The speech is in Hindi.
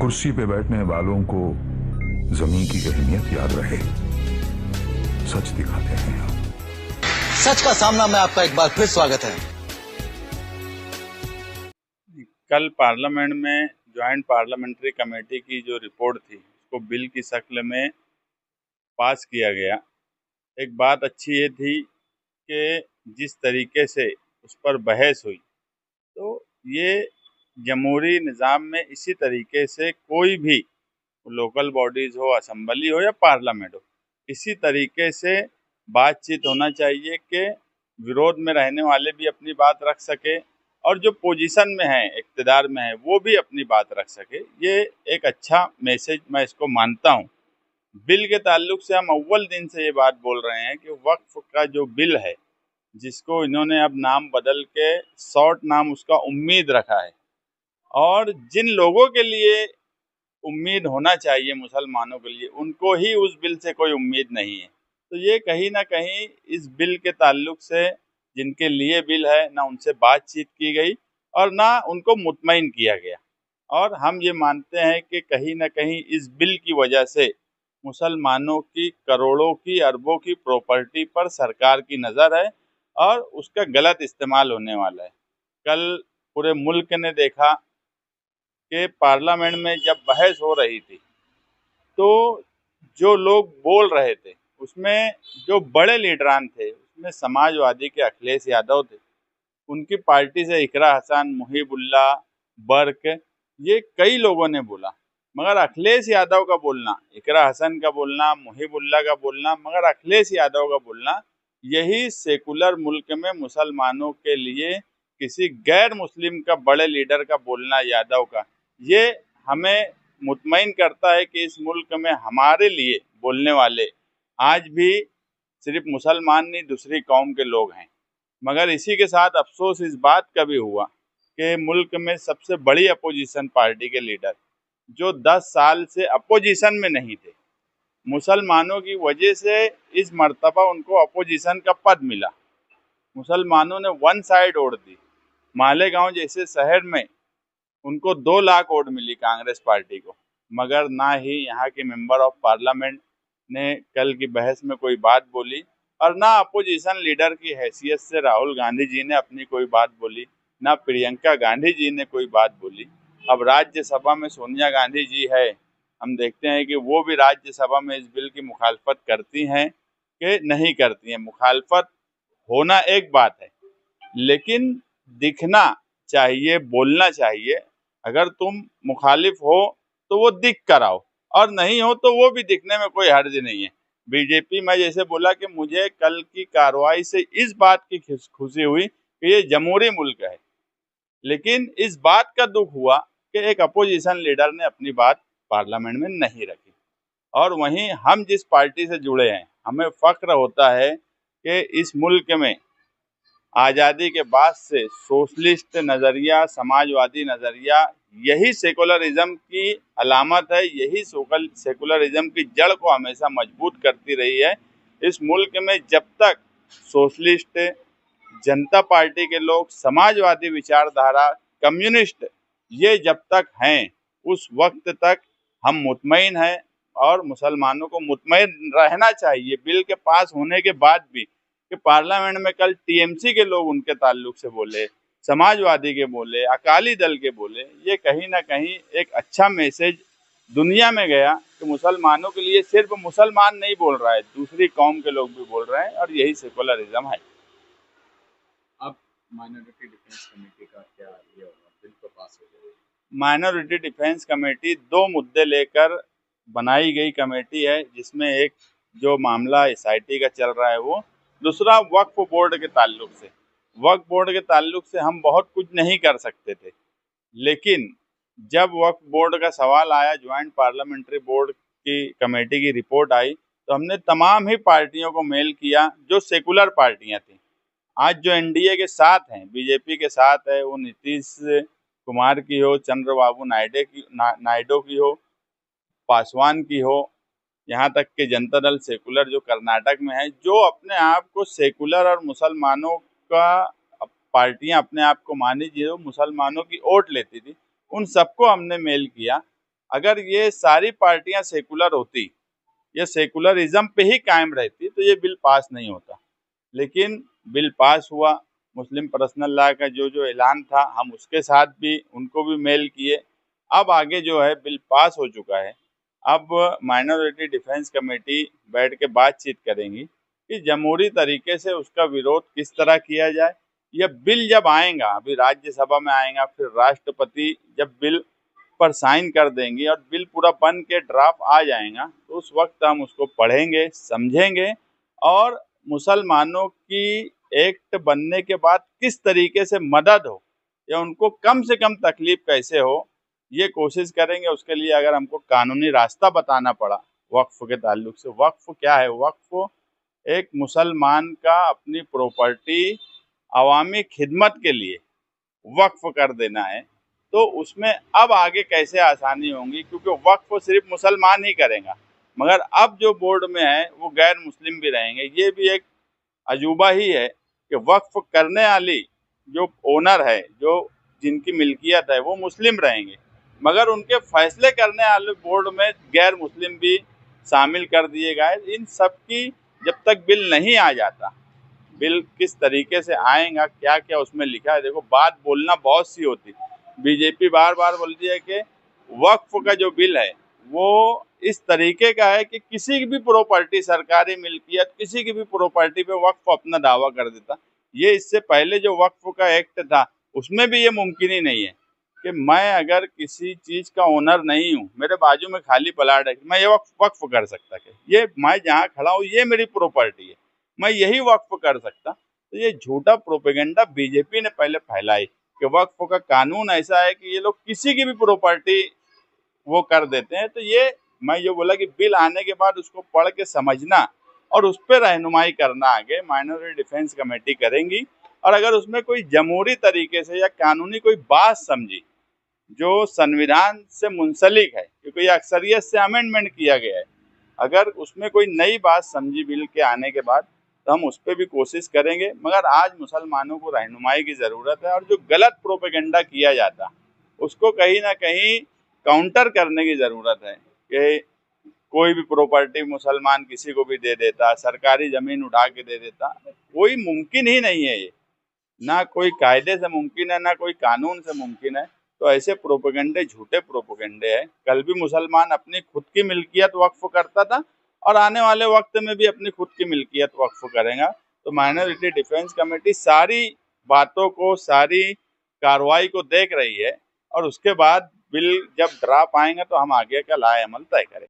कुर्सी पे बैठने वालों को जमीन की अहमियत याद रहे, सच दिखाते हैं हम। सच का सामना में आपका एक बार फिर स्वागत है। कल पार्लियामेंट में ज्वाइंट पार्लियामेंट्री कमेटी की जो रिपोर्ट थी उसको बिल की शक्ल में पास किया गया। एक बात अच्छी ये थी कि जिस तरीके से उस पर बहस हुई, तो ये जमहूरी निज़ाम में इसी तरीके से कोई भी लोकल बॉडीज़ हो, असेंबली हो या पार्लियामेंट हो, इसी तरीके से बातचीत होना चाहिए कि विरोध में रहने वाले भी अपनी बात रख सके और जो पोजीशन में है, इक़्तिदार में है, वो भी अपनी बात रख सके। ये एक अच्छा मैसेज मैं इसको मानता हूँ। बिल के ताल्लुक से हम अव्वल दिन से ये बात बोल रहे हैं कि वक्फ का जो बिल है, जिसको इन्होंने अब नाम बदल के शॉर्ट नाम उसका उम्मीद रखा है, और जिन लोगों के लिए उम्मीद होना चाहिए मुसलमानों के लिए, उनको ही उस बिल से कोई उम्मीद नहीं है। तो ये कहीं ना कहीं इस बिल के ताल्लुक से जिनके लिए बिल है, ना उनसे बातचीत की गई और ना उनको मुतमईन किया गया। और हम ये मानते हैं कि कहीं ना कहीं इस बिल की वजह से मुसलमानों की करोड़ों की, अरबों की प्रॉपर्टी पर सरकार की नज़र है और उसका गलत इस्तेमाल होने वाला है। कल पूरे मुल्क ने देखा कि पार्लियामेंट में जब बहस हो रही थी, तो जो लोग बोल रहे थे उसमें जो बड़े लीडरान थे, उसमें समाजवादी के अखिलेश यादव थे, उनकी पार्टी से इकरा हसन, मुहिबुल्लाह, बर्क, ये कई लोगों ने बोला। मगर अखिलेश यादव का बोलना, इकरा हसन का बोलना, मुहिबुल्लाह का बोलना, मगर अखिलेश यादव का बोलना, यही सेकुलर मुल्क में मुसलमानों के लिए किसी गैर मुस्लिम का, बड़े लीडर का बोलना, यादव का, ये हमें मुतमईन करता है कि इस मुल्क में हमारे लिए बोलने वाले आज भी सिर्फ मुसलमान नहीं, दूसरी कौम के लोग हैं। मगर इसी के साथ अफसोस इस बात का भी हुआ कि मुल्क में सबसे बड़ी अपोजिशन पार्टी के लीडर, जो 10 साल से अपोजिशन में नहीं थे, मुसलमानों की वजह से इस मर्तबा उनको अपोजिशन का पद मिला। मुसलमानों ने वन साइड वोट दी। मालेगांव जैसे शहर में उनको 2 लाख वोट मिली कांग्रेस पार्टी को, मगर ना ही यहाँ के मेंबर ऑफ पार्लियामेंट ने कल की बहस में कोई बात बोली और ना अपोजिशन लीडर की हैसियत से राहुल गांधी जी ने अपनी कोई बात बोली, ना प्रियंका गांधी जी ने कोई बात बोली। अब राज्यसभा में सोनिया गांधी जी है, हम देखते हैं कि वो भी राज्यसभा में इस बिल की मुखालफत करती हैं कि नहीं करती हैं। मुखालफत होना एक बात है, लेकिन दिखना चाहिए, बोलना चाहिए। अगर तुम मुखालिफ हो तो वो दिख कर आओ, और नहीं हो तो वो भी दिखने में कोई हर्ज नहीं है। बीजेपी, मैं जैसे बोला कि मुझे कल की कार्रवाई से इस बात की खुशी हुई कि ये जमहूरी मुल्क है, लेकिन इस बात का दुख हुआ कि एक अपोजिशन लीडर ने अपनी बात पार्लियामेंट में नहीं रखी। और वहीं हम जिस पार्टी से जुड़े हैं, हमें फख्र होता है कि इस मुल्क में आज़ादी के बाद से सोशलिस्ट नज़रिया, समाजवादी नज़रिया, यही सेकुलरिज्म की अलामत है, यही सेकुलरिज्म की जड़ को हमेशा मजबूत करती रही है। इस मुल्क में जब तक सोशलिस्ट, जनता पार्टी के लोग, समाजवादी विचारधारा, कम्युनिस्ट, ये जब तक हैं, उस वक्त तक हम मुतमईन हैं और मुसलमानों को मुतमईन रहना चाहिए। बिल के पास होने के बाद भी कि पार्लियामेंट में कल टीएमसी के लोग उनके ताल्लुक से बोले, समाजवादी के बोले, अकाली दल के बोले, ये कहीं ना कहीं एक अच्छा मैसेज दुनिया में गया कि मुसलमानों के लिए सिर्फ मुसलमान नहीं बोल रहा है, दूसरी कौम के लोग भी बोल रहे हैं, और यही सेकुलरिज्म है। अब माइनॉरिटी डिफेंस कमेटी का क्या ये होगा, बिल तो पास हो जाएगा? माइनॉरिटी डिफेंस कमेटी 2 मुद्दे लेकर बनाई गई कमेटी है, जिसमें एक जो मामला एसआईटी का चल रहा है वो, दूसरा वक्फ बोर्ड के ताल्लुक से। वक्फ बोर्ड के ताल्लुक से हम बहुत कुछ नहीं कर सकते थे, लेकिन जब वक्फ बोर्ड का सवाल आया, ज्वाइंट पार्लियामेंट्री बोर्ड की कमेटी की रिपोर्ट आई, तो हमने तमाम ही पार्टियों को मेल किया जो सेकुलर पार्टियां थीं। आज जो एनडीए के साथ हैं, बीजेपी के साथ है, वो नीतीश कुमार की हो, चंद्रबाबू नायडू की हो, पासवान की हो, यहाँ तक कि जनता दल सेकुलर जो कर्नाटक में है, जो अपने आप को सेकुलर और मुसलमानों का पार्टियां अपने आप को मानी, जो मुसलमानों की वोट लेती थी, उन सबको हमने मेल किया। अगर ये सारी पार्टियां सेकुलर होती या सेकुलरिज्म पे ही कायम रहती तो ये बिल पास नहीं होता। लेकिन बिल पास हुआ, मुस्लिम पर्सनल लॉ का जो जो ऐलान था हम उसके साथ भी उनको भी मेल किए। अब आगे जो है बिल पास हो चुका है। अब माइनॉरिटी डिफेंस कमेटी बैठ के बातचीत करेंगी कि जमहूरी तरीके से उसका विरोध किस तरह किया जाए। यह बिल जब आएगा, अभी राज्यसभा में आएगा, फिर राष्ट्रपति जब बिल पर साइन कर देंगे और बिल पूरा बन के ड्राफ्ट आ जाएगा तो उस वक्त हम उसको पढ़ेंगे, समझेंगे और मुसलमानों की एक्ट बनने के बाद किस तरीके से मदद हो या उनको कम से कम तकलीफ कैसे हो, ये कोशिश करेंगे। उसके लिए अगर हमको कानूनी रास्ता बताना पड़ा वक्फ के ताल्लुक से, वक्फ क्या है? वक्फ एक मुसलमान का अपनी प्रॉपर्टी अवामी खिदमत के लिए वक्फ कर देना है। तो उसमें अब आगे कैसे आसानी होंगी, क्योंकि वक्फ सिर्फ मुसलमान ही करेगा, मगर अब जो बोर्ड में है वो गैर मुस्लिम भी रहेंगे। ये भी एक अजूबा ही है कि वक्फ करने वाली जो ओनर है, जो जिनकी मिल्कियत है, वो मुस्लिम रहेंगे, मगर उनके फैसले करने वाले बोर्ड में गैर मुस्लिम भी शामिल कर दिए गए। इन सब की जब तक बिल नहीं आ जाता, बिल किस तरीके से आएगा, क्या क्या उसमें लिखा है, देखो बात बोलना बहुत सी होती। बीजेपी बार बार बोलती है कि वक्फ का जो बिल है वो इस तरीके का है कि किसी की भी प्रॉपर्टी, सरकारी मिल्कियत, किसी की भी प्रॉपर्टी पे वक्फ अपना दावा कर देता। ये इससे पहले जो वक्फ का एक्ट था उसमें भी ये मुमकिन ही नहीं है कि मैं अगर किसी चीज का ओनर नहीं हूँ, मेरे बाजू में खाली प्लाट है, मैं ये वक्फ कर सकता कि ये मैं जहाँ खड़ा हूँ ये मेरी प्रॉपर्टी है, मैं यही वक्फ कर सकता। तो ये झूठा प्रोपेगेंडा बीजेपी ने पहले फैलाई कि वक्फ का कानून ऐसा है कि ये लोग किसी की भी प्रॉपर्टी वो कर देते हैं। तो ये मैं ये बोला कि बिल आने के बाद उसको पढ़ के समझना और उस पर रहनुमाई करना आगे माइनॉरिटी डिफेंस कमेटी करेंगी। और अगर उसमें कोई जमहूरी तरीके से या कानूनी कोई बात समझी जो संविधान से मुंसलिक है, क्योंकि ये अक्सरियत से अमेंडमेंट किया गया है, अगर उसमें कोई नई बात समझी बिल के आने के बाद तो हम उस पर भी कोशिश करेंगे। मगर आज मुसलमानों को रहनुमाई की ज़रूरत है और जो गलत प्रोपेगेंडा किया जाता उसको कहीं ना कहीं काउंटर करने की ज़रूरत है कि कोई भी प्रॉपर्टी मुसलमान किसी को भी दे देता, सरकारी ज़मीन उठा के दे देता, कोई मुमकिन ही नहीं है। ये ना कोई कायदे से मुमकिन है, ना कोई कानून से मुमकिन है। तो ऐसे प्रोपेगेंडे झूठे प्रोपेगेंडे हैं। कल भी मुसलमान अपनी खुद की मिल्कियत वक्फ करता था और आने वाले वक्त में भी अपनी खुद की मिल्कियत वक्फ करेगा। तो माइनॉरिटी डिफेंस कमेटी सारी बातों को, सारी कार्रवाई को देख रही है और उसके बाद बिल जब ड्राफ्ट आएंगे तो हम आगे का लाए अमल तय करेंगे।